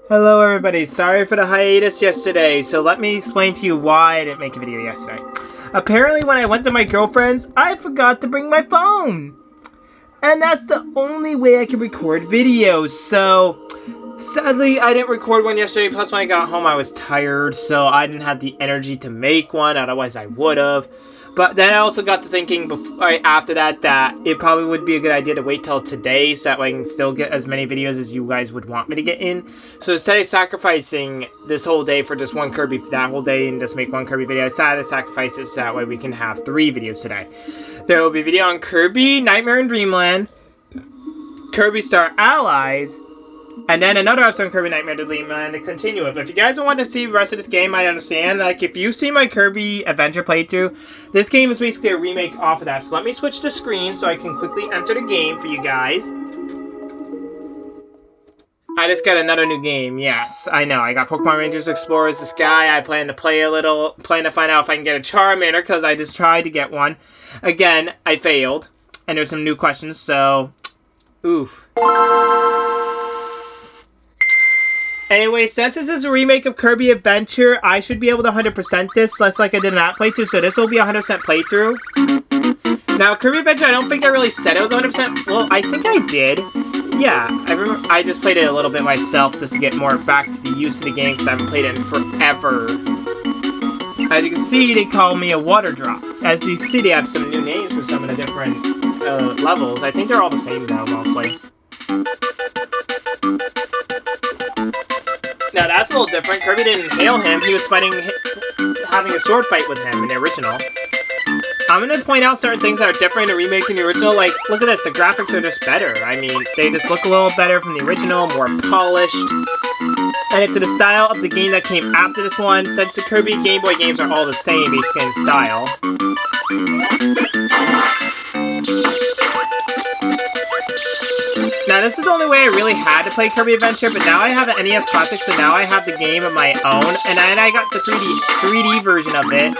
Hello everybody, sorry for the hiatus yesterday, so let me explain to you why I didn't make a video yesterday. Apparently when I went to my girlfriend's, I forgot to bring my phone! And that's the only way I can record videos, so sadly I didn't record one yesterday, plus when I got home I was tired, so I didn't have the energy to make one, otherwise I would've. But then I also got to thinking after that it probably would be a good idea to wait till today so that way I can still get as many videos as you guys would want me to get in. So instead of sacrificing this whole day for just one Kirby, that whole day and just make one Kirby video, I decided to sacrifice it so that way we can have 3 videos today. There will be a video on Kirby Nightmare in Dreamland, Kirby Star Allies, and then another episode on Kirby Nightmare to Dreamland to continue it. But if you guys don't want to see the rest of this game, I understand. Like, if you see my Kirby Adventure playthrough, this game is basically a remake off of that. So let me switch the screen so I can quickly enter the game for you guys. I just got another new game. Yes, I know. I got Pokemon Rangers Explorers the Sky. I plan to play a little, plan to find out if I can get a Charmander, because I just tried to get one. Again, I failed. And there's some new questions, so... oof. Anyway, since this is a remake of Kirby Adventure, I should be able to 100% this, just like I did in that playthrough, so this will be a 100% playthrough. Now, Kirby Adventure, I don't think I really said it was 100%. Well, I think I did. Yeah, I remember I just played it a little bit myself just to get more back to the use of the game, because I haven't played it in forever. As you can see, they call me a water drop. As you can see, they have some new names for some of the different levels. I think they're all the same, though, mostly. Now that's a little different. Kirby didn't hail him. He was having a sword fight with him in the original. I'm going to point out certain things that are different in the remake and the original. Like, look at this. The graphics are just better. I mean, they just look a little better from the original, more polished. And it's in the style of the game that came after this one, since the Kirby Game Boy games are all the same, basically in style. Now, this is the only way I really had to play Kirby Adventure, but now I have an NES Classic, so now I have the game of my own, and then I got the 3D version of it,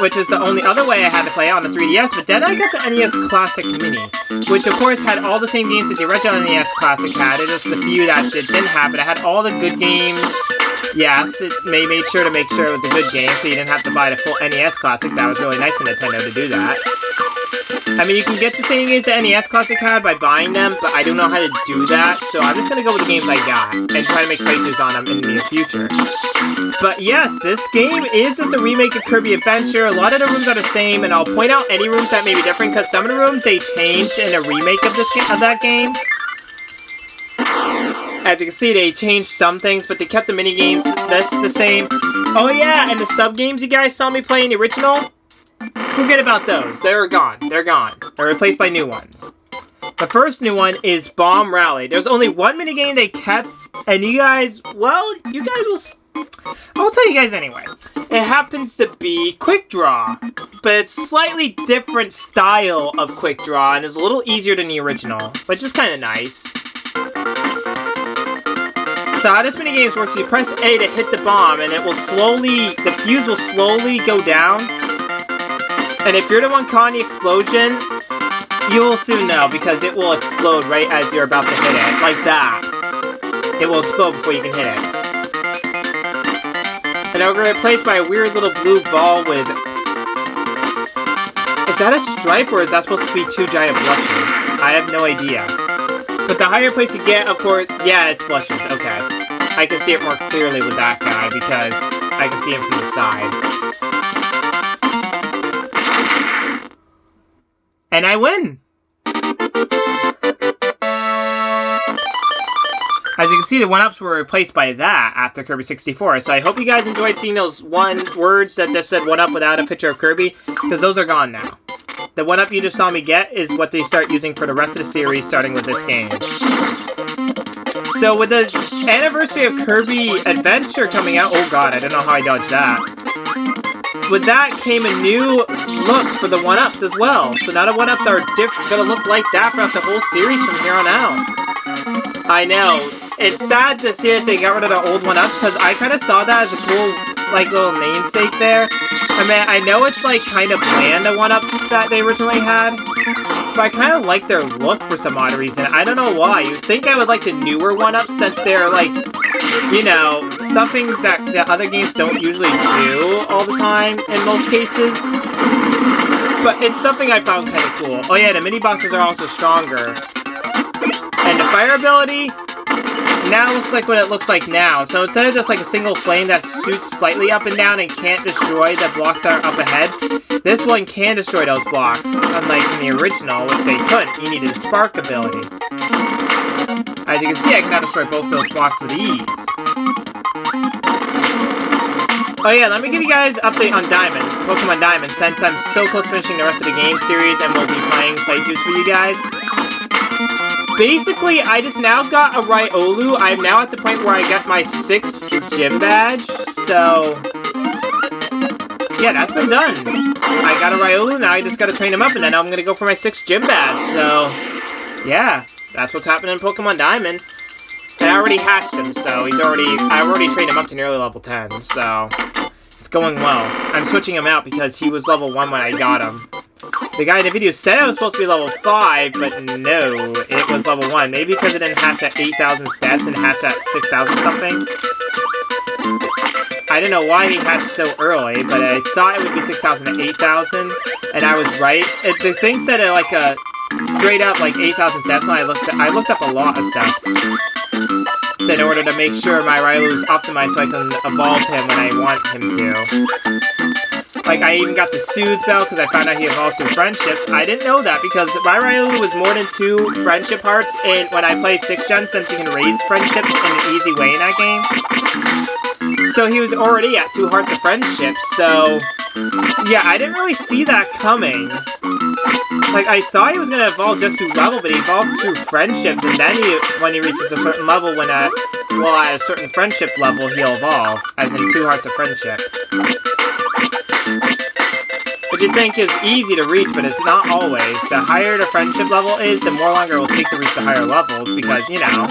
which is the only other way I had to play it on the 3DS, but then I got the NES Classic Mini, which of course had all the same games that the original NES Classic had. It just the few that it didn't have, but it had all the good games. Yes, it made sure to make sure it was a good game, so you didn't have to buy the full NES Classic. That was really nice of Nintendo to do that. I mean, you can get the same games the NES Classic had by buying them, but I don't know how to do that, so I'm just going to go with the games I got, and try to make playthroughs on them in the near future. But yes, this game is just a remake of Kirby Adventure. A lot of the rooms are the same, and I'll point out any rooms that may be different, because some of the rooms they changed in a remake of that game. As you can see, they changed some things, but they kept the mini-games the same. Oh yeah, and the sub-games you guys saw me play in the original? Forget about those. They're gone. They're gone. They're replaced by new ones. The first new one is Bomb Rally. There's only one minigame they kept, and you guys, well, you guys will... I'll tell you guys anyway. It happens to be Quick Draw, but it's slightly different style of Quick Draw, and is a little easier than the original, which is kind of nice. So how this minigame works, you press A to hit the bomb, and it will slowly, the fuse will slowly go down. And if you're the one causing the explosion, you will soon know, because it will explode right as you're about to hit it. Like that. It will explode before you can hit it. And it'll get replaced by a weird little blue ball with... Is that a stripe, or is that supposed to be 2 giant blushes? I have no idea. But the higher place you get, of course... Yeah, it's blushes. Okay. I can see it more clearly with that guy, because I can see him from the side. And I win! As you can see, the 1-ups were replaced by that after Kirby 64. So I hope you guys enjoyed seeing those words that just said 1-up without a picture of Kirby, because those are gone now. The 1-up you just saw me get is what they start using for the rest of the series, starting with this game. So with the anniversary of Kirby Adventure coming out... Oh god, I don't know how I dodged that. With that came a new look for the 1-ups as well. So now the 1-ups are gonna look like that throughout the whole series from here on out. I know. It's sad to see that they got rid of the old 1-ups, because I kind of saw that as a cool, like, little namesake there. I mean, I know it's, like, kind of bland, the 1-ups that they originally had. but I kind of like their look for some odd reason. I don't know why. You'd think I would like the newer 1-ups since they're like, you know, something that the other games don't usually do all the time in most cases. But it's something I found kind of cool. Oh yeah, the mini bosses are also stronger. And the fire ability now looks like what it looks like now. So instead of just like a single flame that shoots slightly up and down and can't destroy the blocks that are up ahead, this one can destroy those blocks, unlike in the original, which they couldn't. You needed a spark ability. As you can see, I can now destroy both those blocks with ease. Oh yeah, let me give you guys an update on Diamond, Pokemon Diamond, since I'm so close to finishing the rest of the game series and will be playing playthroughs for you guys. Basically, I just now got a Riolu. I'm now at the point where I got my 6th gym badge, so yeah, that's been done. I got a Riolu, now I just gotta train him up, and then I'm gonna go for my 6th gym badge, so yeah, that's what's happening in Pokemon Diamond. And I already hatched him, so I've already trained him up to nearly level 10, so it's going well. I'm switching him out because he was level 1 when I got him. The guy in the video said I was supposed to be level 5, but no, it was level 1. Maybe because it didn't hatch at 8,000 steps and hatched at 6,000 something. I don't know why he hatched so early, but I thought it would be 6,000 to 8,000, and I was right. The thing said it like a straight up like 8,000 steps, and I looked up a lot of stuff in order to make sure my Riolu is optimized so I can evolve him when I want him to. Like, I even got the Soothe Bell because I found out he evolves through friendships. I didn't know that because my Riolu was more than 2 friendship hearts when I play 6th gen, since you can raise friendship in an easy way in that game. So he was already at 2 hearts of friendship, so yeah, I didn't really see that coming. Like, I thought he was going to evolve just through level, but he evolves through friendships, and then when he reaches a certain level, at a certain friendship level, he'll evolve, as in 2 hearts of friendship. Which you think is easy to reach, but it's not always. The higher the friendship level is, the more longer it will take to reach the higher levels, because, you know,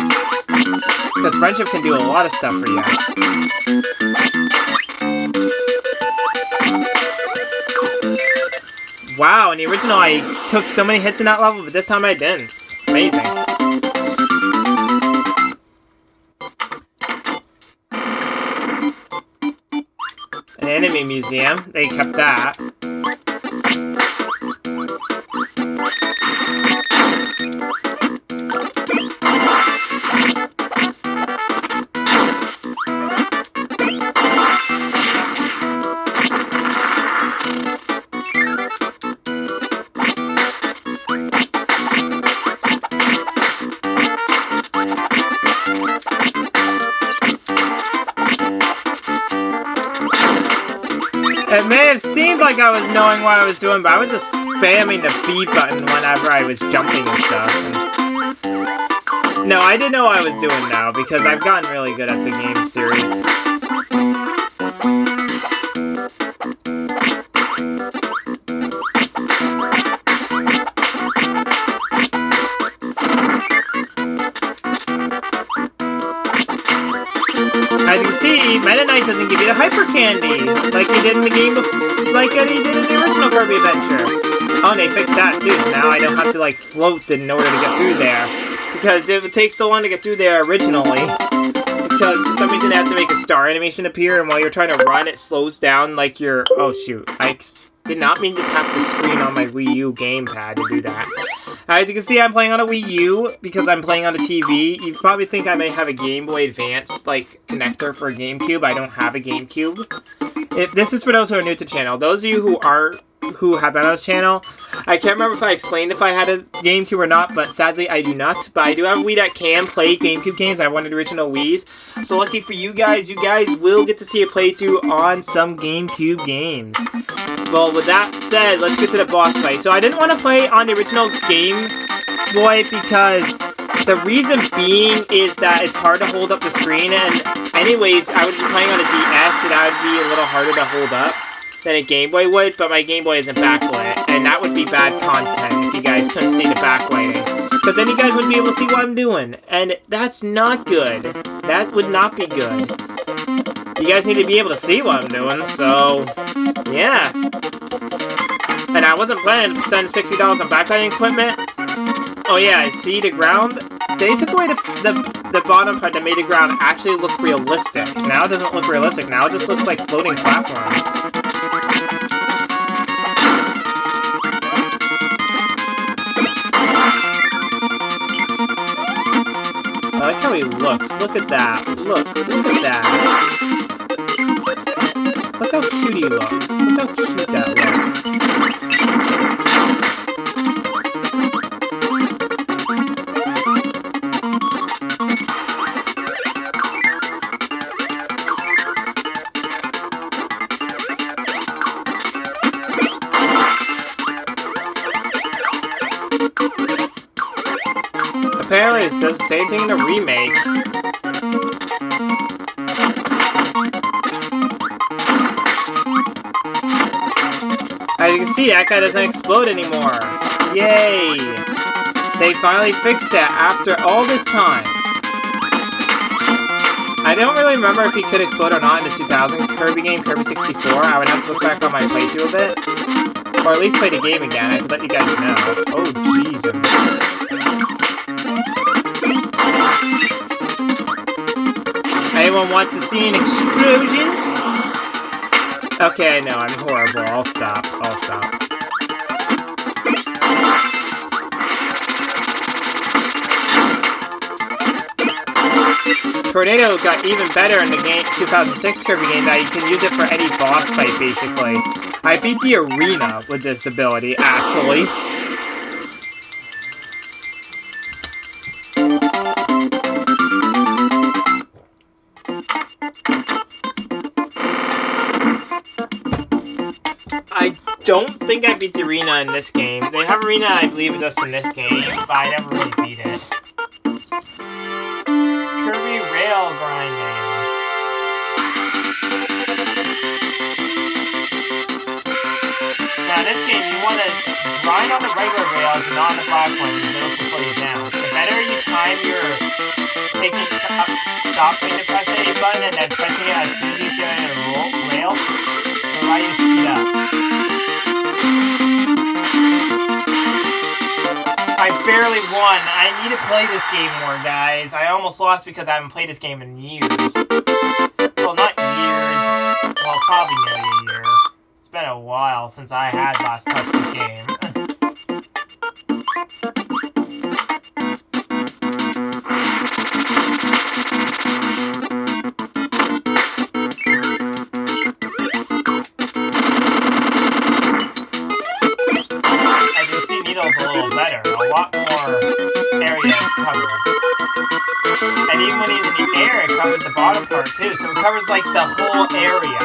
because friendship can do a lot of stuff for you. Wow, in the original I took so many hits in that level, but this time I didn't. Amazing. An enemy museum, they kept that. It may have seemed like I was knowing what I was doing, but I was just spamming the B button whenever I was jumping and stuff. No, I didn't know what I was doing now, because I've gotten really good at the game series. As you can see, Meta Knight doesn't give you the hyper candy like he did in the game like he did in the original Kirby Adventure. Oh, and they fixed that too, so now I don't have to like float in order to get through there. Because it takes so long to get through there originally. Because for some reason they have to make a star animation appear, and while you're trying to run, it slows down like you're... Oh shoot, I did not mean to tap the screen on my Wii U gamepad to do that. As you can see, I'm playing on a Wii U because I'm playing on the TV. You probably think I may have a Game Boy Advance, like, connector for a GameCube. I don't have a GameCube. This is for those who are new to the channel. Those of you who have been on this channel, I can't remember if I explained if I had a GameCube or not, but sadly I do not. But I do have a Wii that can play GameCube games. I have one of the original Wiis. So lucky for you guys will get to see a playthrough on some GameCube games. Well, with that said, let's get to the boss fight. So I didn't want to play on the original Game Boy because the reason being is that it's hard to hold up the screen, and anyways, I would be playing on a DS and that would be a little harder to hold up than a Game Boy would, but my Game Boy isn't backlit, and that would be bad content if you guys couldn't see the backlighting. Because then you guys wouldn't be able to see what I'm doing, and that's not good. That would not be good. You guys need to be able to see what I'm doing, so... yeah. And I wasn't planning to spend $60 on backlighting equipment. Oh yeah, see the ground? They took away the bottom part that made the ground actually look realistic. Now it doesn't look realistic. Now it just looks like floating platforms. I like how he looks. Look at that. Look at that. Look how cute he looks. Look how cute that looks. Apparently it does the same thing in the remake. As you can see, that guy doesn't explode anymore. Yay! They finally fixed that after all this time. I don't really remember if he could explode or not in the 2000 Kirby game, Kirby 64. I would have to look back on my playthrough of it. Or at least play the game again. I could let you guys know. Oh, jeez. Anyone want to see an explosion? Okay, no, I'm horrible. I'll stop. Tornado got even better in the game 2006 Kirby game that you can use it for any boss fight, basically. I beat the arena with this ability, actually. I don't think I beat the arena in this game. They have arena, I believe, just in this game, but I never really beat it. Kirby rail grinding. Now, in this game, you want to grind on the regular rails and not on the platform, because those will slow you down. The better you time your stopping to press the A button and then pressing it as soon as you get in a rail, will allow you to speed up. I barely won. I need to play this game more, guys. I almost lost because I haven't played this game in years. Well, not years. Well, probably nearly a year. It's been a while since I had last touched this game. A little better. A lot more area is covered. And even when he's in the air, it covers the bottom part too. So it covers like the whole area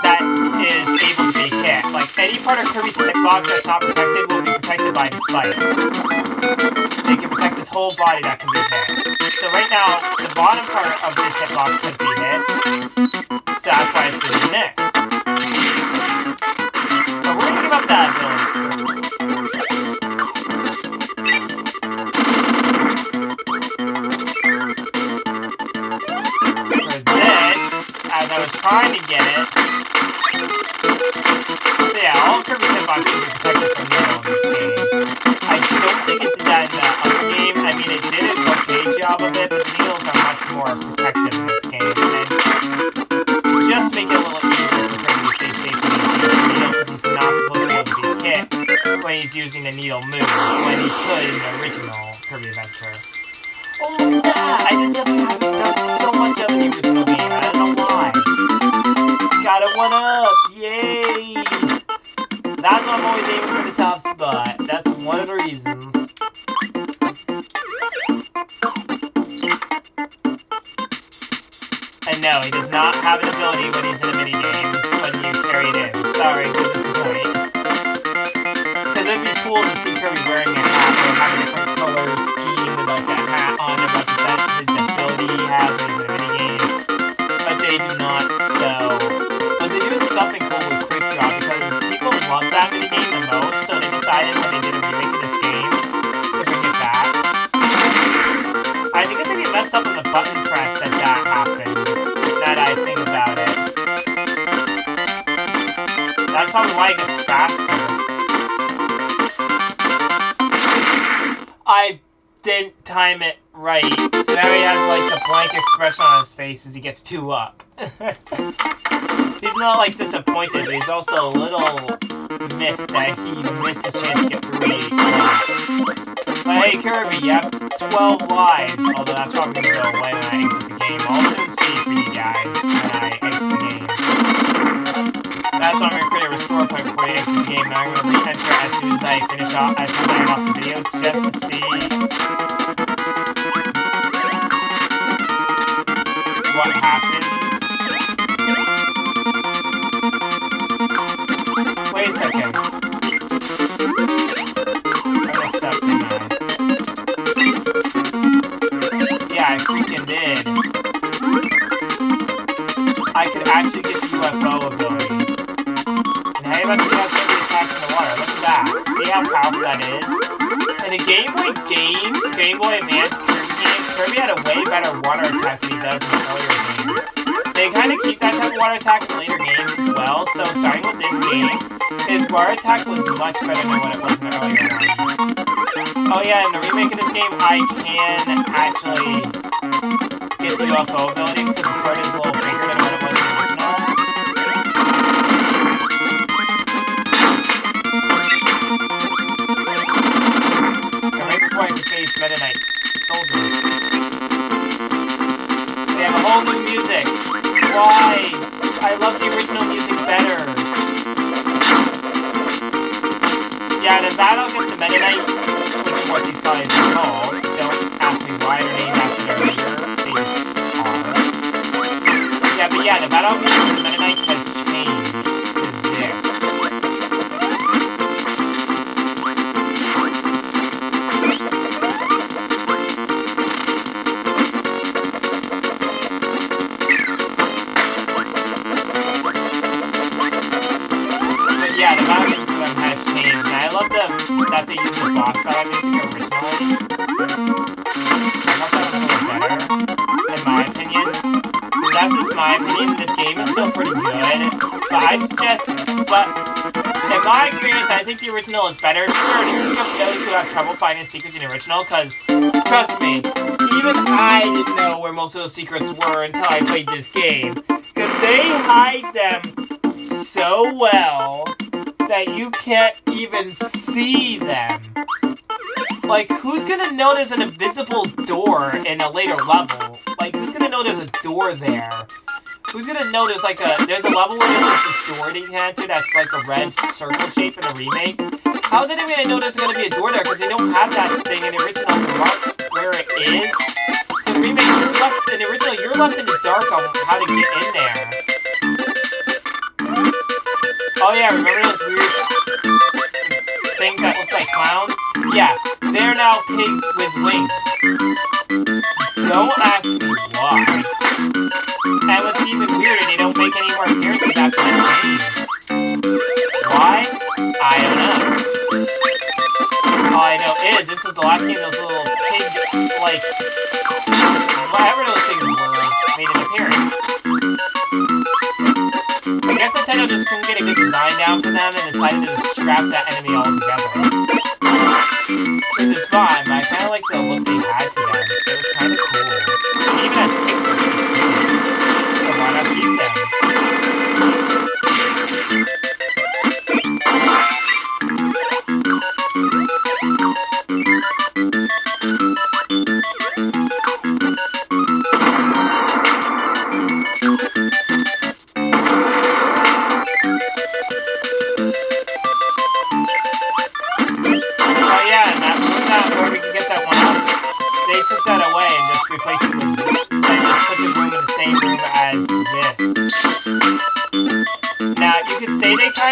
that is able to be hit. Like any part of Kirby's hitbox that's not protected will be protected by the spikes. They can protect his whole body that can be hit. So right now, the bottom part of this hitbox could be hit. So that's why it's doing this. But we're gonna give up that ability. As I was trying to get it. So yeah, all Kirby's hitboxes can be protected from Nero in this game. I don't think it did that in the other game. I mean, it did an okay job of it, but the needles are much more protective in this game. And just make it a little easier for Kirby to stay safe when he's using the needle, because he's not supposed to be able to be hit when he's using the needle move, when he could in the original Kirby Adventure. Oh, look at that! I just haven't done so much of the original game. I don't know why. Got a 1-up! Yay! That's why I'm always aiming for the top spot. That's one of the reasons. And no, he does not have an ability when he's in the minigames when you carry it in. Sorry to disappoint. Because it'd be cool to see Kirby wearing a hat or have a different color scheme with like a hat on to represent his ability he has when he's in the minigames. But they do not, so... But they do something cool with Quick Draw because people love that minigame the most, so they decided when they did a remake of this game to bring it back. I think it's gonna get messed up on the button press that happens, that I think about it. That's probably why it gets faster. I didn't time it right. So now he has like a blank expression on his face as he gets 2 up. He's not like disappointed, but he's also a little miffed that he missed his chance to get 3. But hey Kirby, you have 12 lives, although that's probably going to go away when I exit the game. I'll soon see for you guys when I exit the game. That's why I'm going to create a restore point before you exit the game, and I'm going to re-enter as soon as I finish off, as soon as I end off the video, just to see what happens. Wait a second. I messed up, didn't I? Yeah, I freaking did. I could actually get the UFO ability. And hey, let's see how Kirby attacks in the water. Look at that. See how powerful that is? In a Game Boy Advance Kirby games, Kirby had a way better water attack than he does in the earlier games. They kind of keep that type of water attack in later games as well, so starting with this game, his water attack was much better than what it was in the earlier ones. Oh yeah, in the remake of this game, I can actually get the UFO ability because the sword is a little bigger than what it was in the original. And right before I can face Meta Knight's soldiers. They have a whole new music. Why? I love the original music better. Yeah, the battle against the Meta Knights, which is what these guys are called. Don't ask me why they're named after their leader. They just are. Yeah, but yeah, the battle against the Meta Knights has changed to this. But yeah, the battle against them has changed, and I love that they use the boss battle music originally. I thought that was a little better, in my opinion. That's just my opinion. This game is still pretty good, but I suggest, but in my experience, I think the original is better. Sure, this is good for those who have trouble finding secrets in the original, because, trust me, even I didn't know where most of those secrets were until I played this game, because they hide them so well that you can't even see them. Like, who's gonna know there's an invisible door in a later level? Like, who's gonna know there's a door there? Who's gonna know there's like there's a level where there's this door that you can enter that's like a red circle shape in a remake? How's anyone gonna know there's gonna be a door there? Because they don't have that thing in the original to mark where it is. So in the remake, in the original, you're left in the dark on how to get in there. Oh yeah, remember those weird things that look like clowns? Yeah, they're now pigs with wings. Don't ask me why. And what's even weirder, they don't make any more appearances after this game. Why? I don't know. All I know is this is the last game those little pig, like, whatever those things were, made an appearance. I guess Nintendo just couldn't get a good design down for them and decided to just scrap that enemy altogether. Which is fine, but I kind of like the look they had to them. It was kind of cool. And even as pigs are pretty cute. So why not keep them?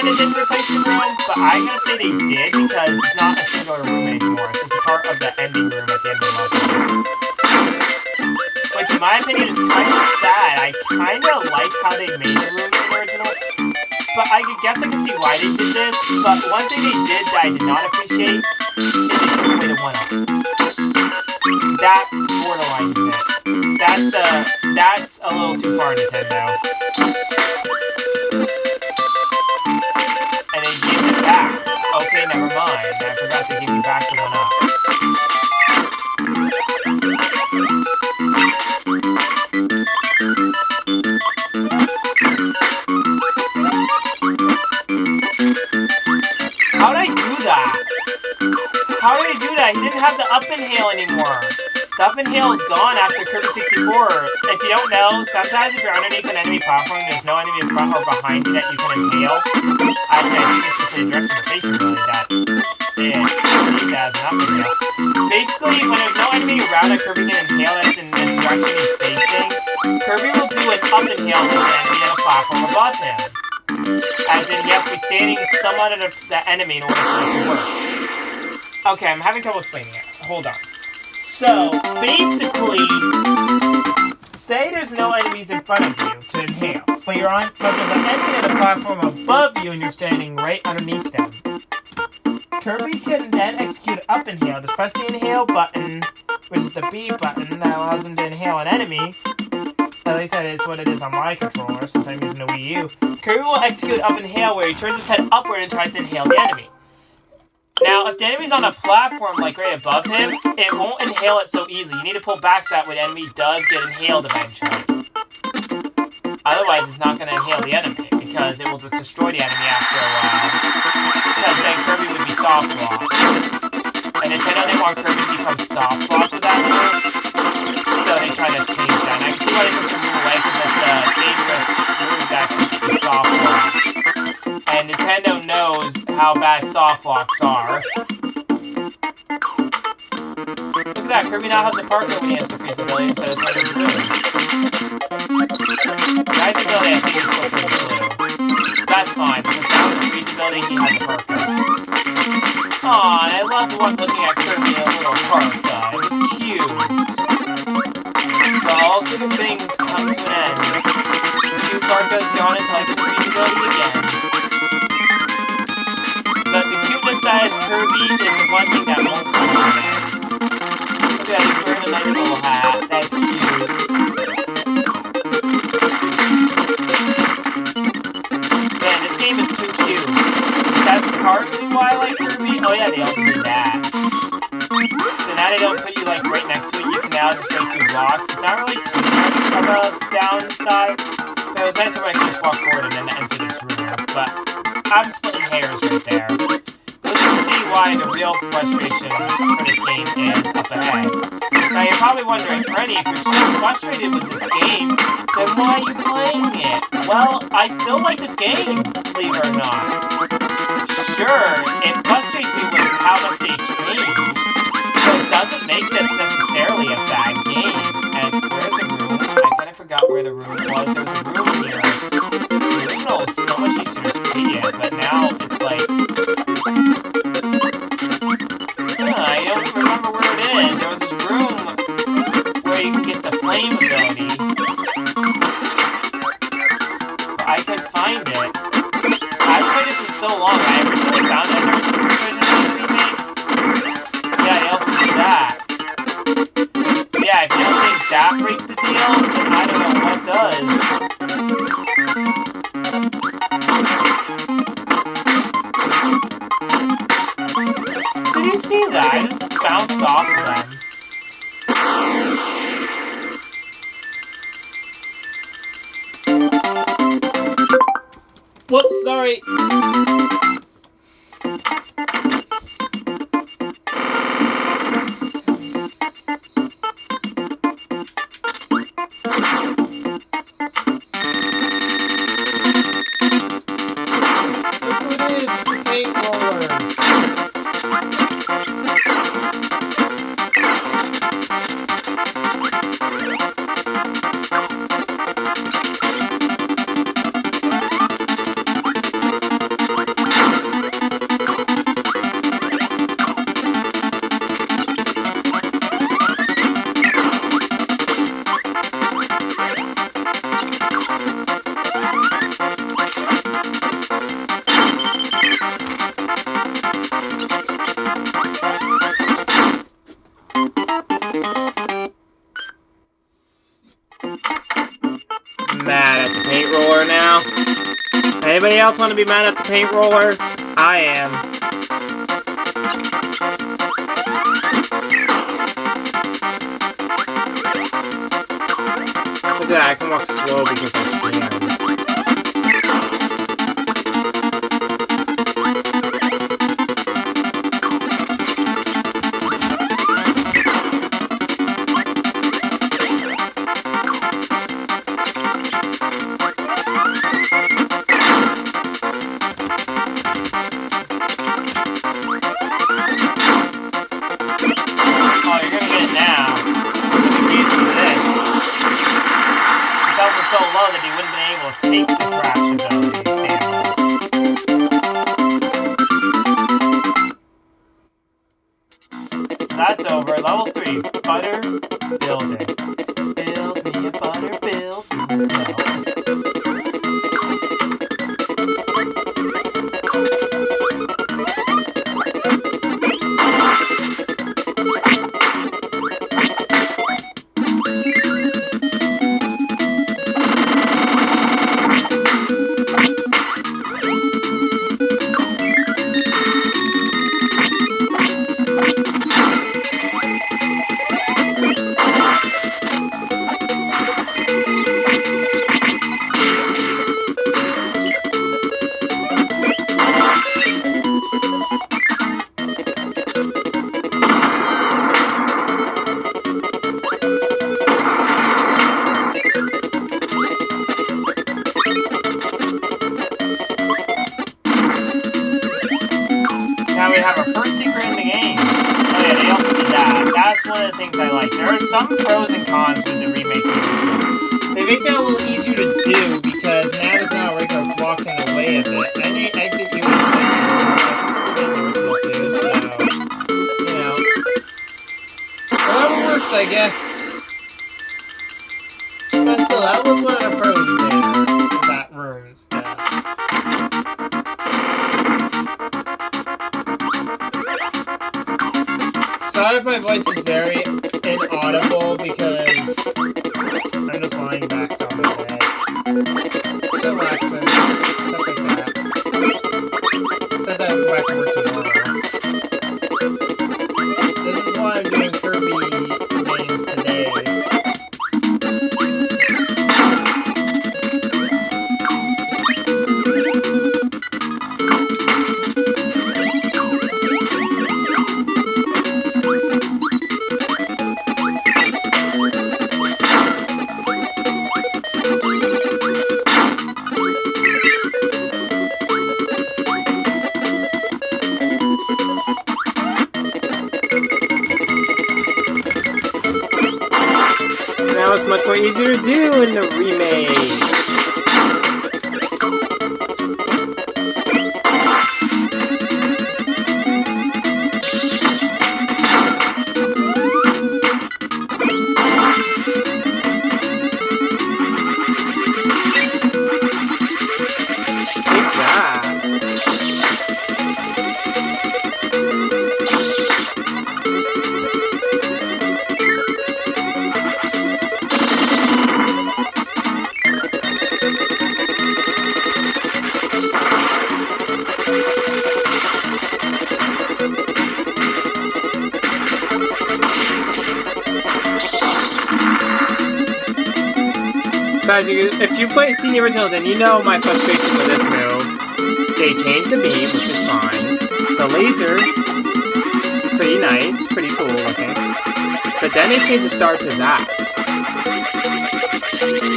Didn't replace the room, but I'm gonna say they did because it's not a singular room anymore. It's just a part of the ending room at the end of the level. Which, in my opinion, is kind of sad. I kind of like how they made the room in the original, but I guess I can see why they did this. But one thing they did that I did not appreciate is they took away the 1-up. That borderlines it. That's a little too far, Nintendo. never mind. I forgot to give you back the one up. How did I do that? How did I do that? He didn't have the up inhale anymore. The up inhale is gone after Kirby 64. If you don't know, sometimes if you're underneath an enemy platform, there's no enemy in front or behind you that you can inhale. Actually, I think it's just the direction you're facing really that it sees that as an up inhale. Basically, when there's no enemy around that Kirby can inhale that's in the direction he's facing, Kirby will do an up inhale to the enemy on a platform above him. As in, he has to be standing somewhat at the enemy in order for it to work. Okay, I'm having trouble explaining it. Hold on. So, basically, say there's no enemies in front of you to inhale, but there's an enemy on a platform above you and you're standing right underneath them. Kirby can then execute up inhale. Just press the inhale button, which is the B button that allows him to inhale an enemy. At least that is what it is on my controller, since I'm using the Wii U. Kirby will execute up inhale where he turns his head upward and tries to inhale the enemy. Now, if the enemy's on a platform, like right above him, it won't inhale it so easily. You need to pull back so that when the enemy does get inhaled eventually. Otherwise, it's not going to inhale the enemy, because it will just destroy the enemy after a while. Because then Kirby would be soft locked. And Nintendo didn't want Kirby to become soft locked with that move, so they tried to change that. And I can see why they took the move away, because it's a dangerous move that can get you soft locked. And Nintendo knows how bad soft locks are. Look at that, Kirby now has a parkour when he has the freeze ability instead of turning blue. Guy's ability, I think, is still turning blue. That's fine, because now with the freeze ability, he has a parkour. Aw, I love the one looking at Kirby in a little parkour. It was cute. But all good things come to an end. The cute parkour's gone until I get the freeze ability again. But the cuteness that is Kirby is the one thing that won't come to an end. Look at that, he's wearing a nice little hat. That's cute. Man, this game is too cute. That's partly why I like Kirby. Oh yeah, they also did that. So now they don't put you like right next to it. You can now just break through blocks. It's not really too much of a downside. But it was nice if I could just walk forward and then enter this room. But I'm splitting hairs right there. But you can see why the real frustration for this game is up ahead. Now you're probably wondering, Rennie, if you're so frustrated with this game, then why are you playing it? Well, I still like this game, believe it or not. Sure, it frustrates me with how much they changed, but it doesn't make this necessarily a bad game. And where's the room? I kind of forgot where the room was. There was a room here. The original was so much easier to see it, but now it's like... I don't remember where it is. There was this room where you can get the flame ability. But I couldn't find it. I've played this for so long. I originally found it in the original remake. Yeah, I also did that. Yeah, if you don't think that breaks the deal, then I don't know what does. Did you see that? I just bounced off of them. Whoops, sorry. Mad at the paint roller now. Anybody else want to be mad at the paint roller? I am. Yeah, I can walk slow because I can. So low that he wouldn't have been able to take the crash abilities damage. That's over. Level 3. Butter building. Build me a butter building. Now we have our first secret in the game. Oh yeah, they also did that. That's one of the things I like. There are some pros and cons with the remake of the original. They make that a little easier to do because now there's not a regular block in the way of it. And they exit you into this in the original too, so you know. Whatever works, I guess. But still, that was one of the pros there. That room and stuff. Sorry if my voice is very inaudible because I'm just lying back on the bed. Just relaxing, stuff like that. Since I have to go back to work tomorrow. This is why I'm doing Kirby games today. Now it's much more easier to do in the remake. Take that. Guys, if you seen the original, then you know my frustration with this move. They changed the beam, which is fine. The laser, pretty nice, pretty cool looking. But then they changed the star to that.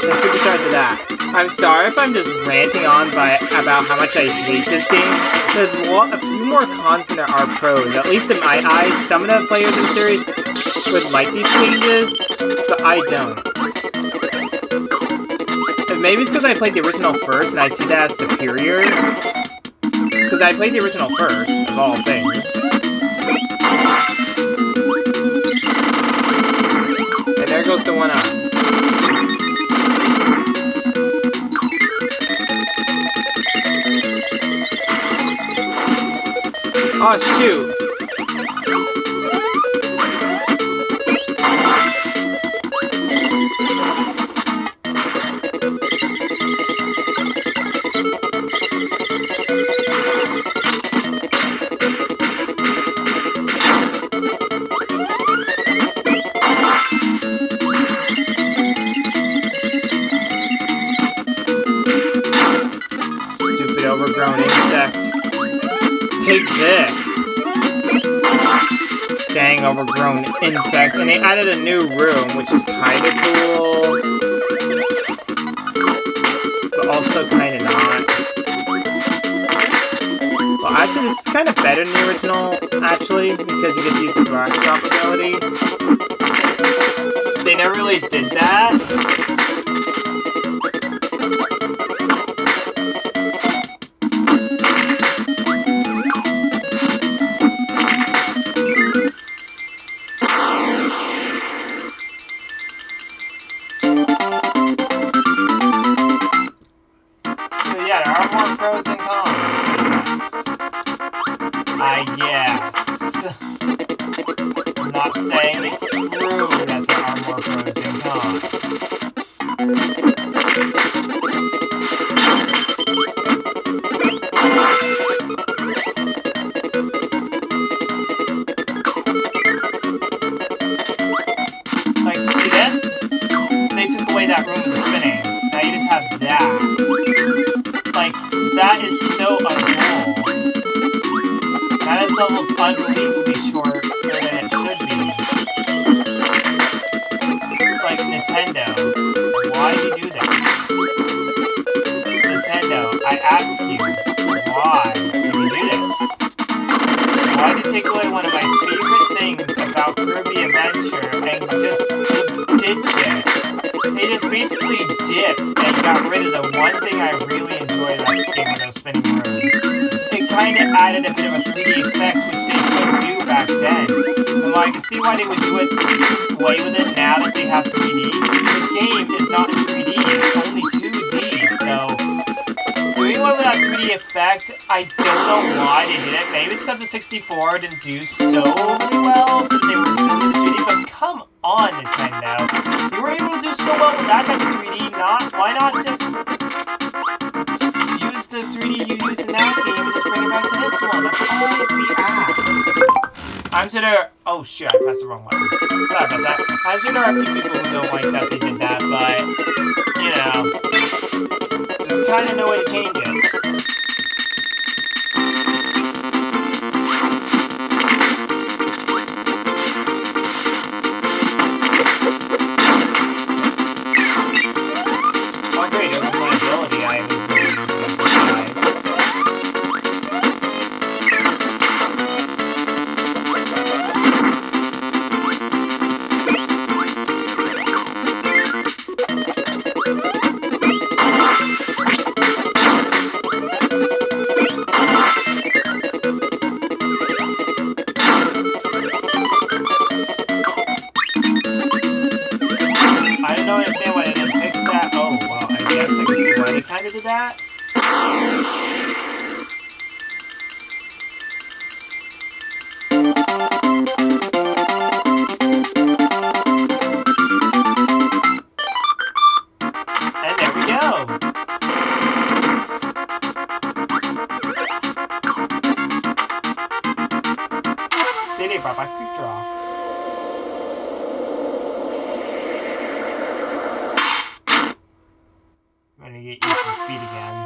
The superstar to that. I'm sorry if I'm just ranting on about how much I hate this game. There's a few more cons than there are pros. At least in my eyes, some of the players in the series would like these changes, but I don't. Maybe it's because I played the original first and I see that as superior. Because I played the original first, of all things. And there goes the one up. Oh shoot! overgrown insect. Take this. Dang overgrown insect. And they added a new room, which is kind of cool. But also kind of not. Well, actually, this is kind of better than the original, actually, because you get to use the black drop ability. They never really did that. So yeah, there are more pros and cons, I guess. I'm not saying it's true that there are more pros and cons. Like, see this? They took away that room with the spinning. Now you just have that. Like, that is so uncool. Now this level's unbelievably shorter than it should be. Like, Nintendo, why'd you do this? Nintendo, I ask you, why did you do this? Why'd you take away one of my favorite things about Kirby Adventure and just ditch it? They just basically dipped and got rid of the one thing I really enjoyed about this game with those spinning rooms. It kind of added a bit of a 3D effect, which they couldn't do back then. And I can see why they would do it, play with it now that they have 3D. This game is not in 3D, it's only 2D, so doing one with that 3D effect, I don't know why they did it. Maybe it's because the 64 didn't do so really well since they were doing the 3D, but come on, Nintendo. You were able to do so well with that type of 3D, why not just use the 3D you used in that game and just bring it back to this one? That's all we ask. I'm sure there are, oh shit, I pressed the wrong button. Sorry about that. I'm sure there are a few people who don't like that they did that, but, you know, there's kind of no way to change it. Oh great, it was my ability I was going to use against these guys. I don't understand why they didn't fix that. Oh, well, I guess I can see why they kind of did that. And there we go. City Papa Quick Draw. I'm gonna get used to the speed again.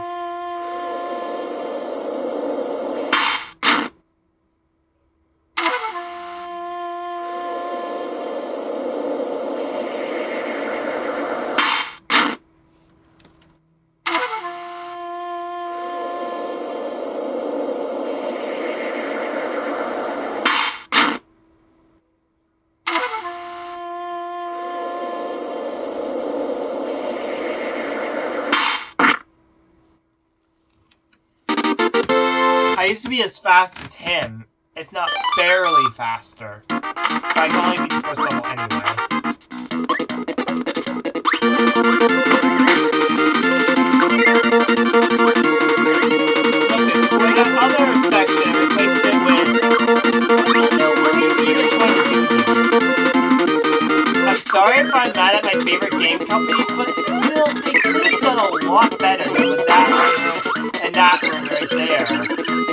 I used to be as fast as him, if not barely faster. But I can only beat the first level anyway. Look, they took away that other section and replaced it with... Nintendo, what are you even trying to do here? I'm sorry if I'm mad at my favorite game company, but still, they could have done a lot better than with that room and that room right there.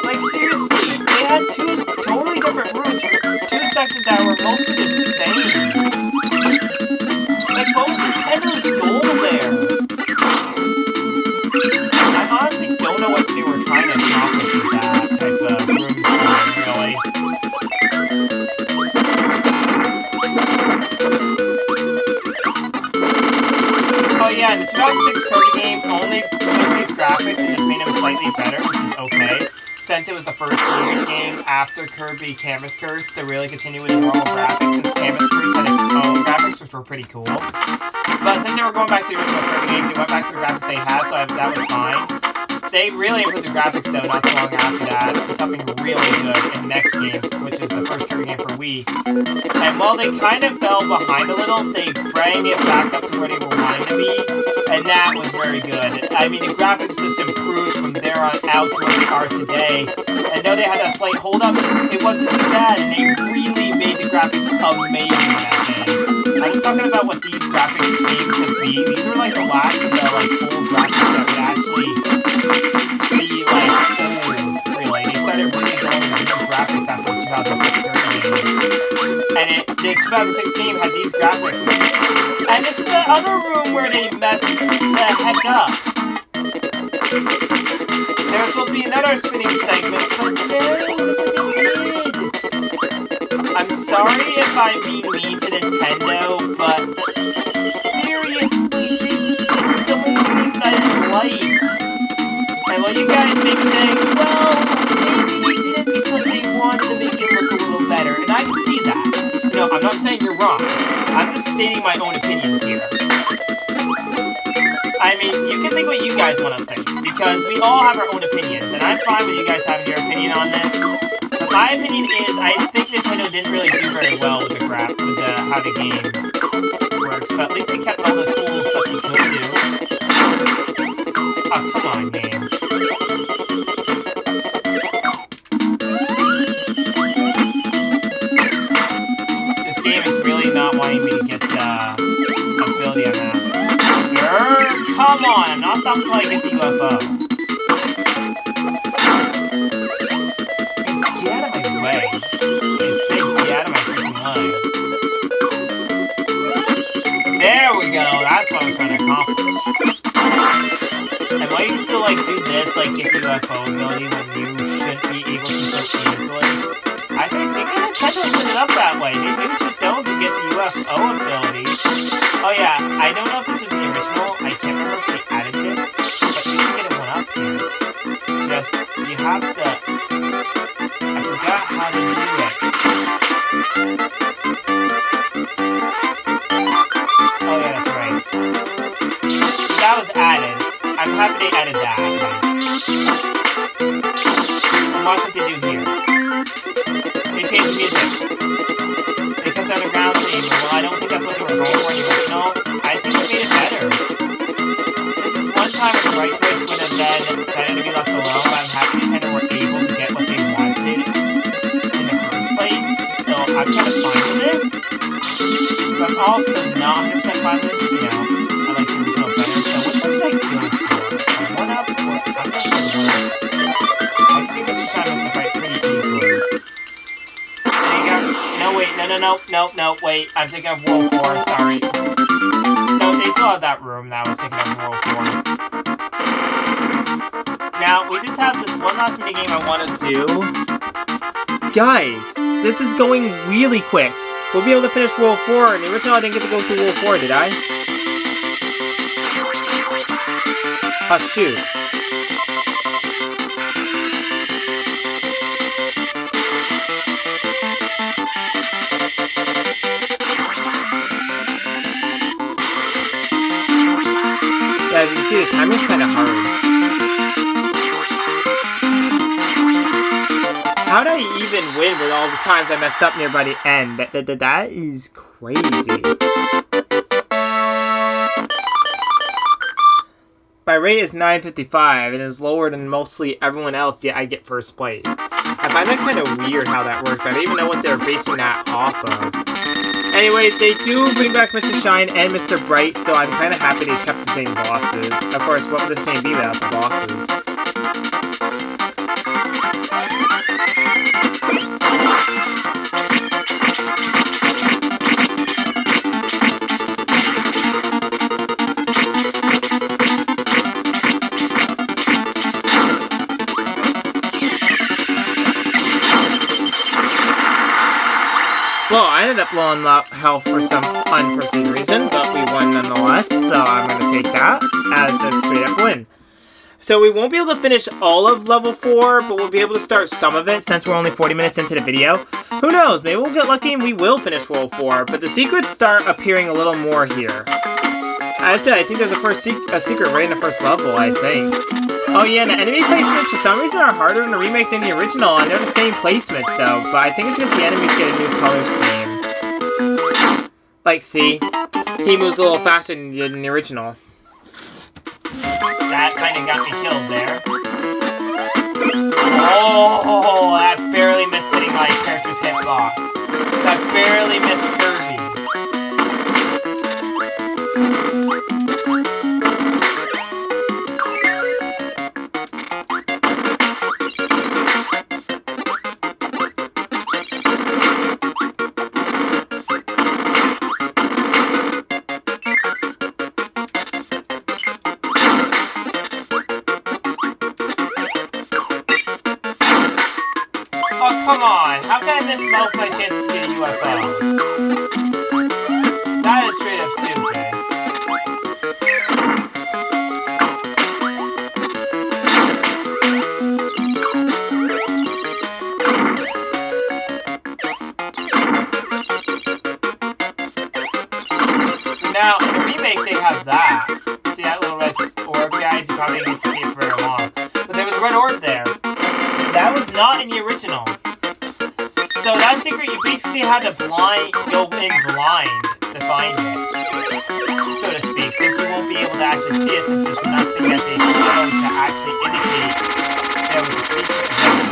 Like, seriously, they had two totally different rooms from two sections that were mostly the same. Like, what was Nintendo's goal there? I honestly don't know what they were trying Oh yeah, and the 2006 Kirby game only took these graphics and just made them slightly better, which is okay. Since it was the first Kirby game after Kirby Canvas Curse to really continue with normal graphics, since Canvas Curse had its own graphics, which were pretty cool. But since they were going back to the original Kirby games, they went back to the graphics they had, so that was fine. They really improved the graphics though not too long after that to something really good in the next game, which is the first Kirby game for Wii. And while they kind of fell behind a little, they bring it back up to where they were wanting to be, and that was very good. I mean, the graphics just improved from there on out to where they are today. And though they had that slight hold up, it wasn't too bad, and they really made the graphics amazing in that game. I'm just talking about what these graphics came to be. These were like the last of the like old graphics that would actually be like old, really. They started really going with new graphics after the 2006 Kirby game. And the 2006 game had these graphics. And this is the other room where they messed the heck up. There was supposed to be another spinning segment, but no, look what they did. I'm sorry if I'm being mean to Nintendo, but seriously, they did so many things I didn't like. And while you guys may be saying, well, maybe they did it because they wanted to make it look a little better, and I can see that. You know, I'm not saying you're wrong. I'm just stating my own opinions here. I mean, you can think what you guys want to think, because we all have our own opinions, and I'm fine with you guys having your opinion on this. But my opinion is, I think Nintendo didn't really do very well with how the game works, but at least they kept all the cool stuff you could do. Oh, come on, game. This game is really not wanting me to get the ability I'm after. Come on, I'm not stopping until I get the UFO. Get out of my way. I say get out of my freaking way. There we go, that's what I was trying to accomplish. And why you can still like do this, like get the UFO ability when you shouldn't be able to so easily? I say think that Nintendo set it up that way. Maybe 2 stones would get the UFO ability. Oh yeah, I don't know if this was in the original. I can't remember if they added this, but you can get it one up here. Just, you have to... I forgot how to do it. Oh yeah, that's right. So that was added. I'm happy they added that, at least. And watch what they do here. They changed the music. They kept the underground theme. Well, I don't think that's what they were going for in the original. I think they made it better. This is one time when the right choice would have been better to be left alone, but I'm happy Nintendo were able to get what they wanted in the first place, so I'm kind of fine with it. But I'm also not 100% fine with it, because, you know, I like the original better, so which one should I go for? One up, or I'm going for one. I think Mr. Shine must have fight pretty easily. There you go. No, wait, no, wait, I'm thinking of World 4, sorry. No, they still have that room that I was thinking of World 4. Now, we just have this one last mini game I want to do. Guys, this is going really quick. We'll be able to finish World 4, and the original I didn't get to go through World 4, did I? Oh, shoot. Yeah, as you can see, the timing's kind of hard. How'd I even win with all the times I messed up near by the end? That is crazy. My rate is 955 and is lower than mostly everyone else, yet I get first place. I find that kind of weird how that works. I don't even know what they're basing that off of. Anyways, they do bring back Mr. Shine and Mr. Bright, so I'm kind of happy they kept the same bosses. Of course, what would this game be without the bosses? Well, I ended up blowing up health for some unforeseen reason, but we won nonetheless, so I'm going to take that as a straight up win. So we won't be able to finish all of level 4, but we'll be able to start some of it since we're only 40 minutes into the video. Who knows, maybe we'll get lucky and we will finish World 4, but the secrets start appearing a little more here. I think there's a secret right in the first level, I think. Oh yeah, and the enemy placements for some reason are harder in the remake than the original, and they're the same placements though, but I think it's because the enemies get a new color scheme. Like, see? He moves a little faster than he did in the original. That kind of got me killed there. Oh, that barely missed hitting my character's hitbox. That barely missed Kirby. Oh, come on! How can I miss both my chances to get a UFO? That is straight up stupid. Now, in the remake, they have that. See that little red orb, guys? You probably didn't get to see it for very long. But there was a red orb there. That was not in the original. So that secret, you basically had to go in blind to find it, so to speak, since you won't be able to actually see it, since there's nothing that they showed to actually indicate there was a secret there.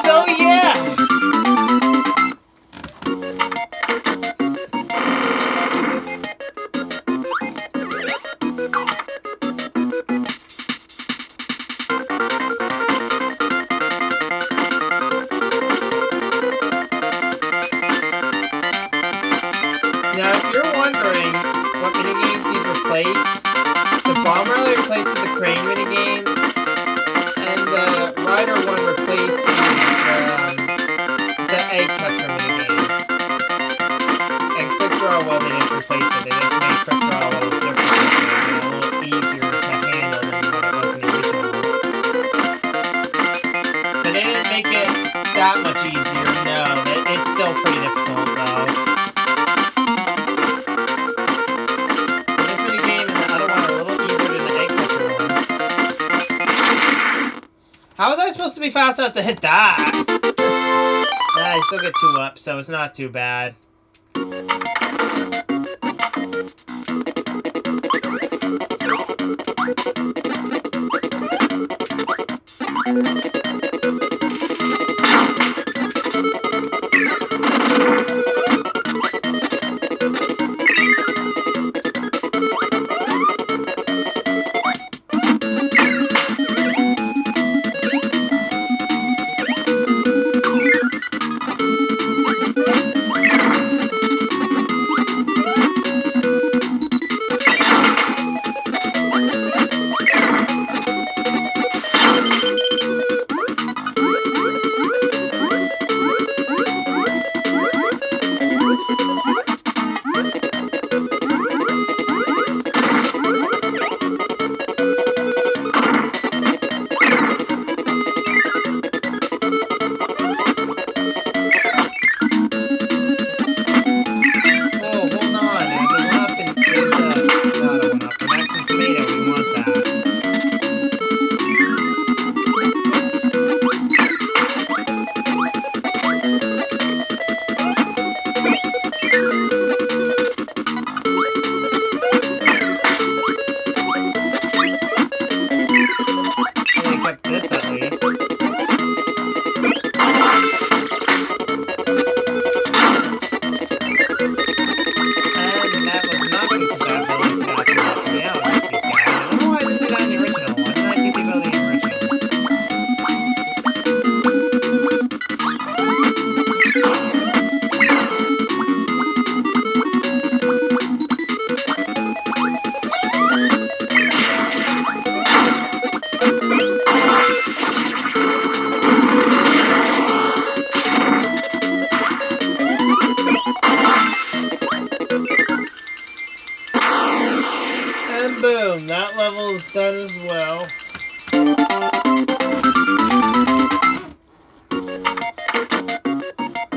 So yeah! Now, if you're wondering what minigames these replace, the bomb rally replaces the crane minigame, and the rider one replaces the egg catcher minigame. And quick draw, well, they didn't replace it. They just made quick draw a little different, a little easier to handle than what it was in the original. But they didn't make it that much easier, no. It's still pretty difficult, though. How was I supposed to be fast enough to hit that? I still get 2 up, so it's not too bad.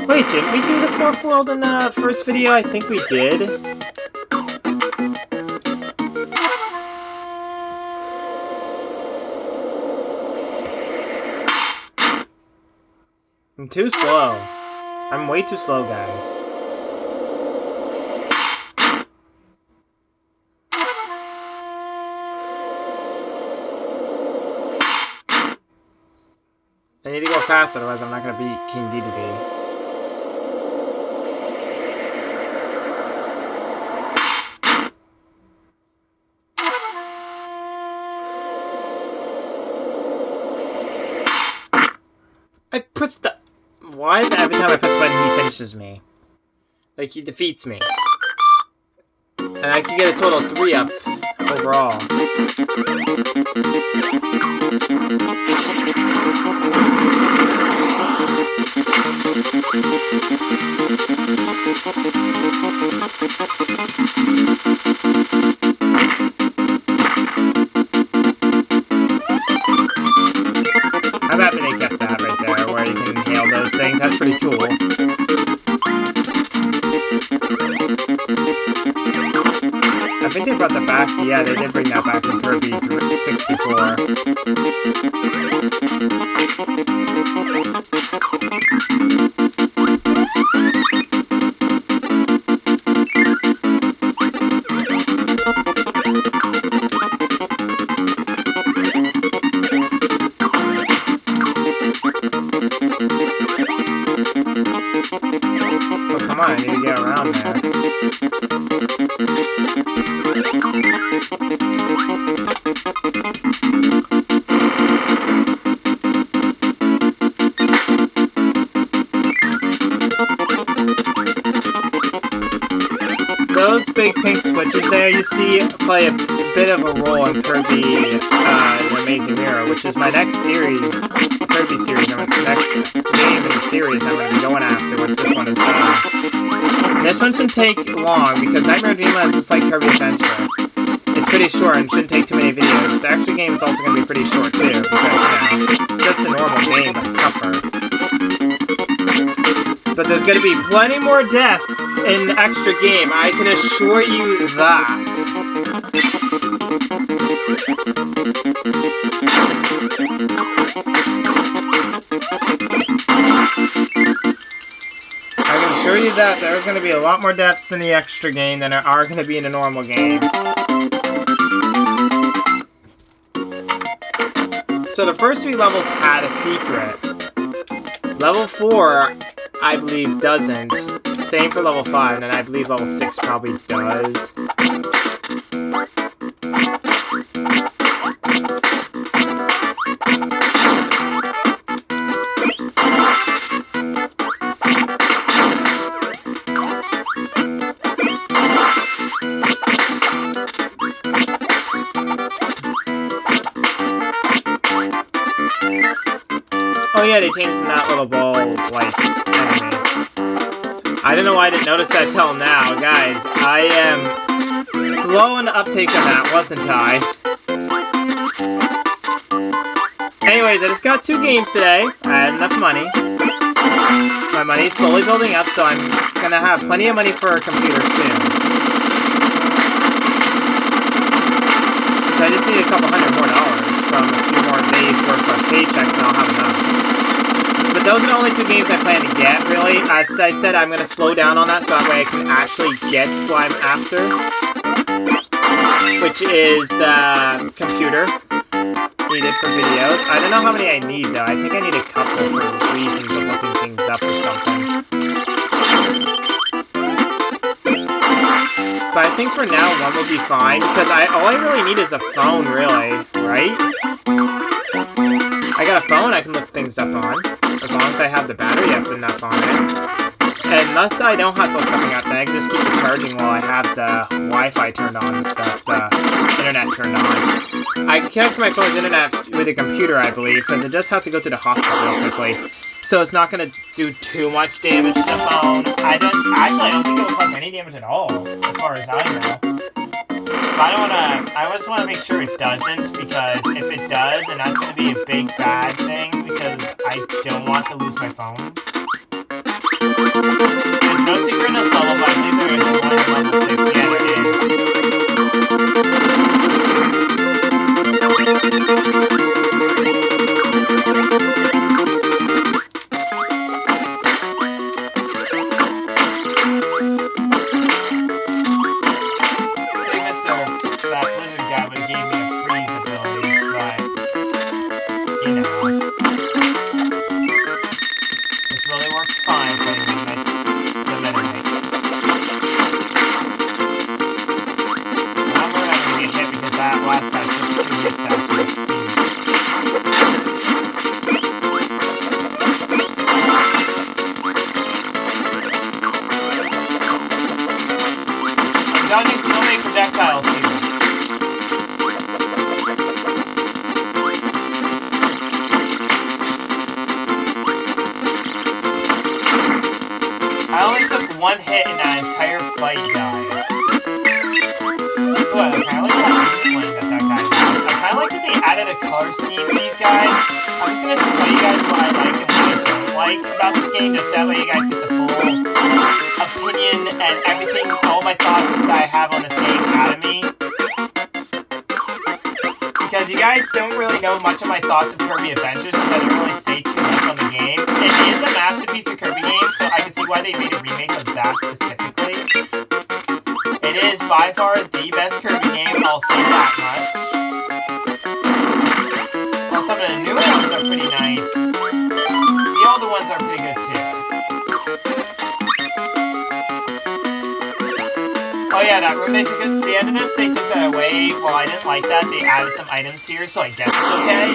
Wait, didn't we do the fourth world in the first video? I think we did. I'm too slow. I'm way too slow, guys. I need to go fast, otherwise I'm not going to beat King Dedede. I pressed the... Why is it every time I press the button he finishes me? Like, he defeats me. And I can get a total of 3 up overall. I'm happy they kept that right there, where you can inhale those things. That's pretty cool. I think they brought that back. Yeah, they did bring that back in Kirby 64. Oh, come on, I need to get around there. Those big pink switches there you see play a bit of a role in Kirby The Amazing Mirror, which is my next series, Kirby series, the next game in the series I'm going to be going after once this one is done. And this one shouldn't take long, because Nightmare Dreamland is just like Kirby Adventure. It's pretty short and shouldn't take too many videos. The actual game is also going to be pretty short too, because, you know, it's just a normal game, but tougher. But there's going to be plenty more deaths in the extra game, I can assure you that. I can assure you that there's going to be a lot more deaths in the extra game than there are going to be in the normal game. So the first 3 levels had a secret. Level 4, I believe, doesn't. Same for level 5, and I believe level 6 probably does. Oh yeah, they changed that little ball, like, enemy. I don't know why I didn't notice that till now. Guys, I am slow in the uptake on that, wasn't I? Anyways, I just got 2 games today. I had enough money. My money's slowly building up, so I'm gonna have plenty of money for a computer soon. I just need a couple $100 more from a few more days worth of paychecks and I'll have enough. But those are the only 2 games I plan to get, really. As I said, I'm going to slow down on that so that way I can actually get what I'm after. Which is the computer needed for videos. I don't know how many I need, though. I think I need a couple for reasons of looking things up or something. But I think for now, 1 will be fine, because all I really need is a phone, really, right? I got a phone I can look things up on, as long as I have the battery up enough on it. And unless I don't have to look something up, then I can just keep it charging while I have the Wi-Fi turned on and stuff, the internet turned on. I can connect my phone's internet with a computer, I believe, because it just has to go to the hotspot real quickly. So it's not going to do too much damage to the phone. I don't think it will cause any damage at all, as far as I know. But I just want to make sure it doesn't, because if it does, then that's going to be a big bad thing, because I don't want to lose my phone. one hit in that entire fight, guys. Ooh, I kind of like that flame that guy has. I kind of like that they added a color scheme to these guys. I'm just going to tell you guys what I like and what I don't like about this game, just that way you guys get the full opinion and everything, all my thoughts that I have on this game out of me. Because you guys don't really know much of my thoughts of Kirby Adventure since I didn't really say too much on the game. It is a masterpiece of Kirby games, so I can see why they made a remake of that specifically. It is by far the best Kirby game, I'll say that much. Well, some of the newer ones are pretty nice. The older ones are pretty good too. Oh yeah, that room they took at the end of this, they took that away. Well, I didn't like that. They added some items here, so I guess it's okay.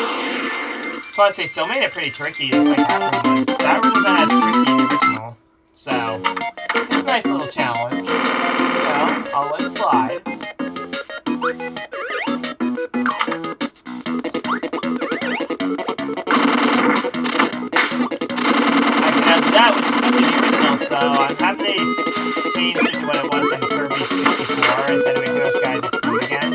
Plus, they still made it pretty tricky, just like that room was. That room was not as tricky in the original. So, it's a nice little challenge. Well, I'll let it slide. I can add that, which you couldn't do the original, so I'm happy they changed it to what it was in Kirby 64 instead of making those guys explode again.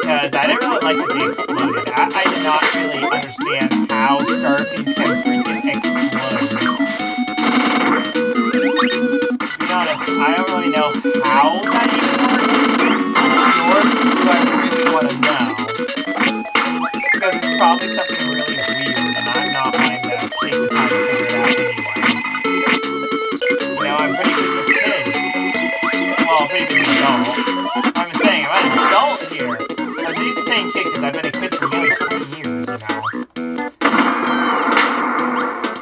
Because I didn't really like that they exploded. I did not really understand how Scarfies can freaking explode. To be honest, I don't really know how that even works, nor do I really want to know. Because it's probably something really weird, and I'm not going to take the time to figure it out anyway. You know, I'm pretty busy kid. Well, pretty busy adult. I'm just saying, I'm an adult here. I'm used to saying kid because I've been a kid for nearly 20 years, you know.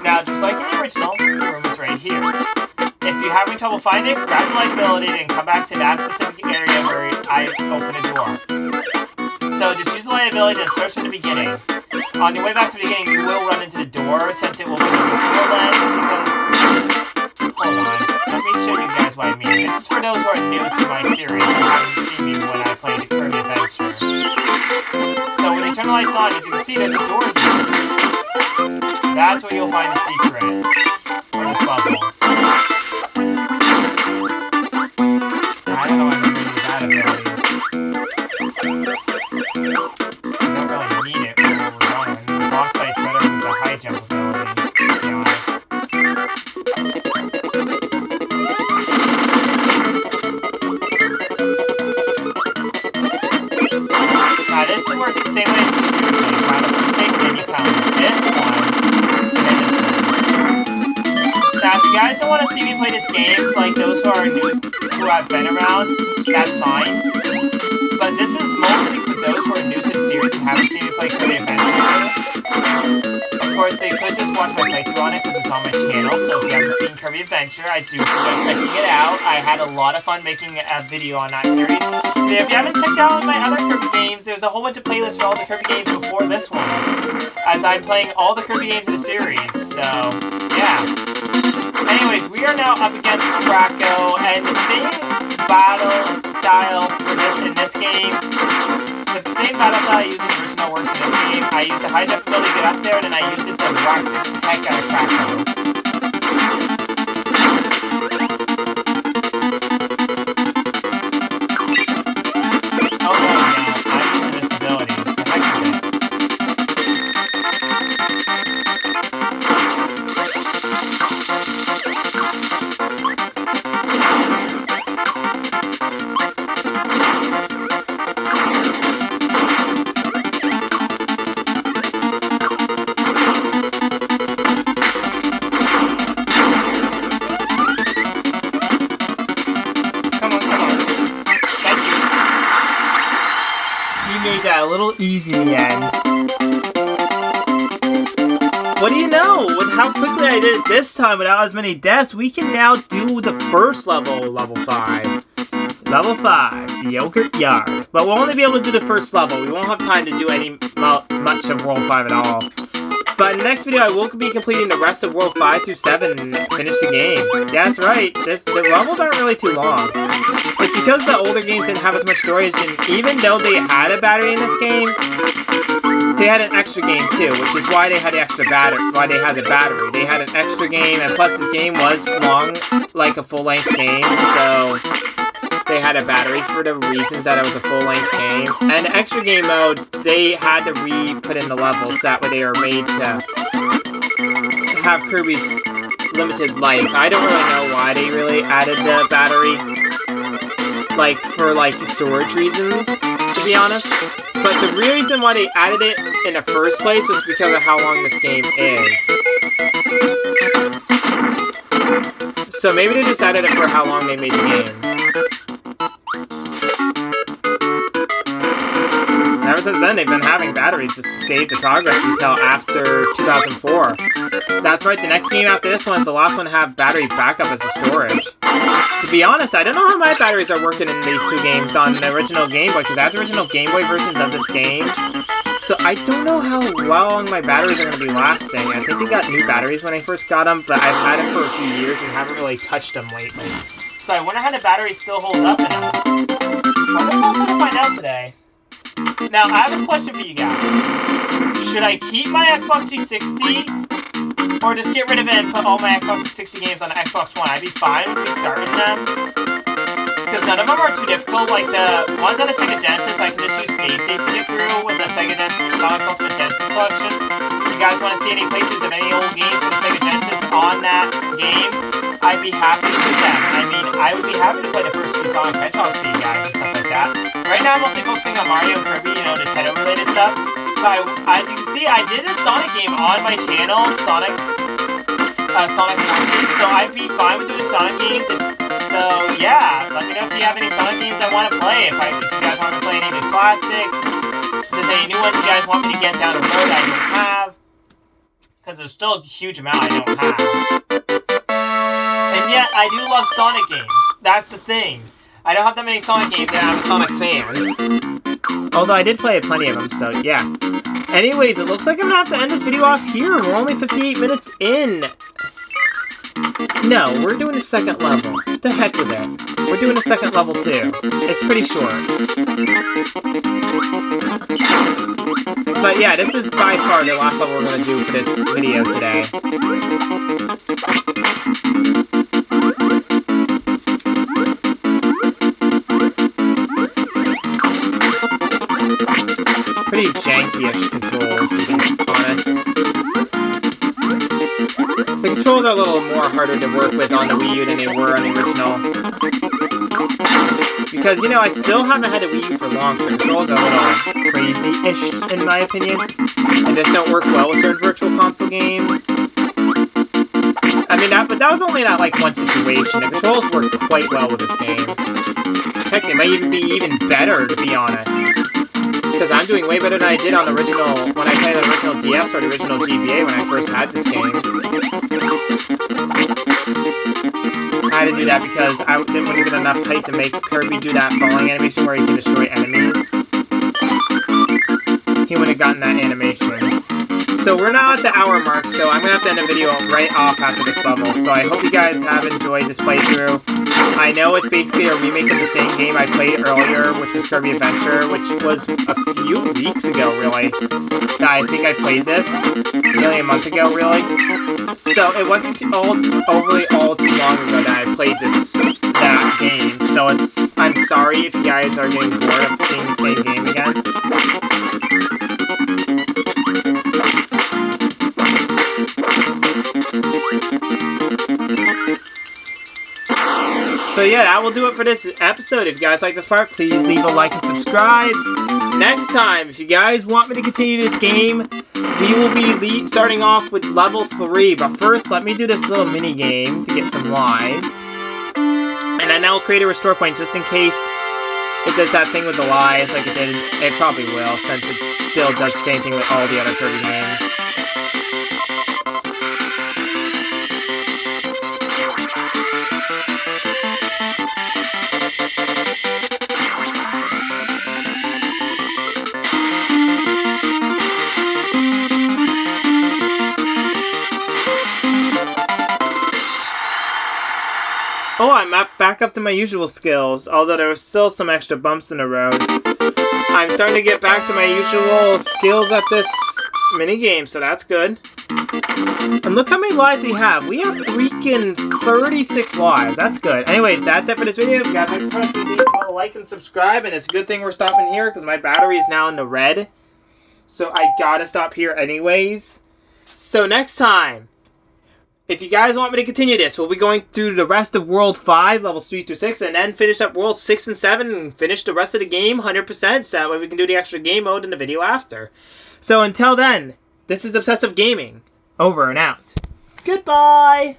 Now, just like in the original, the room is right here. If you're having trouble finding it, grab the light ability and come back to that specific area where I open the door. So just use the light ability and search in the beginning. On your way back to the beginning, you will run into the door since it will be useful then, because... Hold on. Let me show you guys what I mean. This is for those who are new to my series and haven't seen me when I played Kirby Adventure. So when they turn the lights on, as you can see, there's a door here. That's where you'll find the secret for this level. I don't know what I'm doing with that ability. I don't really need it for where we're going. The boss fight's better with the high jump ability, to be honest. Now this works the same way as this originally. You pound the first state, then you pound this one, and then this one. Now if you guys don't want to see me play this game, like those who are new, who have been around, that's fine. But this is mostly for those who are new to the series and haven't seen me play Kirby Adventure. Of course, they could just watch my playthrough on it because it's on my channel, so if you haven't seen Kirby Adventure, I do suggest checking it out. I had a lot of fun making a video on that series. But if you haven't checked out my other Kirby games, there's a whole bunch of playlists for all the Kirby games before this one, as I'm playing all the Kirby games in the series, so, yeah. Anyways, we are now up against Kracko, and the same battle style in this game, the same battle style I used in the original works in this game. I used the high jump ability to get up there, and then I used it to whack the heck out of Kracko. Oh no, yeah, I'm using this ability. The heck with it. That a little easy in the end. What do you know? With how quickly I did it this time without as many deaths, we can now do the first level, level 5. Level 5, the Yogurt Yard. But we'll only be able to do the first level. We won't have time to do any much of World 5 at all. But in the next video, I will be completing the rest of World 5 through 7 and finish the game. Yeah, that's right. The levels aren't really too long. It's because the older games didn't have as much storage, and even though they had a battery in this game, they had an extra game too, which is why they had the extra battery. Why they had the battery. They had an extra game, and plus this game was long, like a full-length game, so they had a battery for the reasons that it was a full-length game. And the extra game mode, they had to re-put in the levels, so that way they were made to have Kirby's limited life. I don't really know why they really added the battery, like, for, like, storage reasons, to be honest. But the real reason why they added it in the first place was because of how long this game is. So maybe they just added it for how long they made the game. Ever since then, they've been having batteries to save the progress until after 2004. That's right, the next game after this one is the last one to have battery backup as a storage. To be honest, I don't know how my batteries are working in these two games on the original Game Boy, because I have the original Game Boy versions of this game. So I don't know how long my batteries are going to be lasting. I think they got new batteries when I first got them, but I've had them for a few years and haven't really touched them lately. So I wonder how the batteries still hold up in them. I wonder what I'm going to find out today. Now, I have a question for you guys. Should I keep my Xbox 360 or just get rid of it and put all my Xbox 360 games on the Xbox One? I'd be fine with restarting them. Because none of them are too difficult. Like the ones on the Sega Genesis, I can just use save states to get through with the Sega Genesis, Sonic's Ultimate Genesis Collection. If you guys want to see any playthroughs of any old games from the Sega Genesis on that game, I'd be happy to do them. I mean, I would be happy to play the first two Sonic Hedgehogs for you guys and stuff like that. Right now, I'm mostly focusing on Mario, Kirby, you know, Nintendo-related stuff. But as you can see, I did a Sonic game on my channel, Sonic Forces, so I'd be fine with doing Sonic games. So, yeah, let me know if you have any Sonic games I want to play. If you guys want to play any new classics, if there's any new ones you guys want me to get down the road I don't have. Because there's still a huge amount I don't have. And yet, I do love Sonic games. That's the thing. I don't have that many Sonic games, and I'm a Sonic fan. Although I did play plenty of them, so yeah. Anyways, it looks like I'm gonna have to end this video off here. We're only 58 minutes in. No, we're doing the second level. The heck with it. We're doing the second level too. It's pretty short. But yeah, this is by far the last level we're gonna do for this video today. Pretty janky-ish controls, to be honest. The controls are a little more harder to work with on the Wii U than they were on the original. Because, you know, I still haven't had a Wii U for long, so the controls are a little crazy-ish, in my opinion. And just don't work well with certain Virtual Console games. I mean, but that was only not, like, one situation. The controls work quite well with this game. Heck, they might even be even better, to be honest. Because I'm doing way better than I did on the original, when I played on the original DS or the original GBA when I first had this game. I had to do that because I didn't want to get enough height to make Kirby do that falling animation where he can destroy enemies. He wouldn't have gotten that animation. So we're now at the hour mark, so I'm going to have to end the video right off after this level. So I hope you guys have enjoyed this playthrough. I know it's basically a remake of the same game I played earlier, which was Kirby Adventure, which was a few weeks ago, really. I think I played this nearly a month ago, really. So it wasn't too long ago that I played that game. So I'm sorry if you guys are getting bored of seeing the same game again. So yeah, that will do it for this episode. If you guys like this part, please leave a like and subscribe. Next time, if you guys want me to continue this game, we will be starting off with level 3. But first, let me do this little mini game to get some lives. And then I'll create a restore point just in case it does that thing with the lives like it did. It probably will, since it still does the same thing with all the other Kirby games. back up to my usual skills, although there were still some extra bumps in the road. I'm starting to get back to my usual skills at this minigame, so that's good. And look how many lives we have. We have freaking 36 lives. That's good. Anyways, that's it for this video. If you guys like this video, please like and subscribe. And it's a good thing we're stopping here because my battery is now in the red. So I gotta stop here anyways. So next time, if you guys want me to continue this, we'll be going through the rest of World 5, levels 3 through 6, and then finish up World 6 and 7 and finish the rest of the game 100%, so that way we can do the extra game mode in the video after. So until then, this is Obsessive Gaming. Over and out. Goodbye!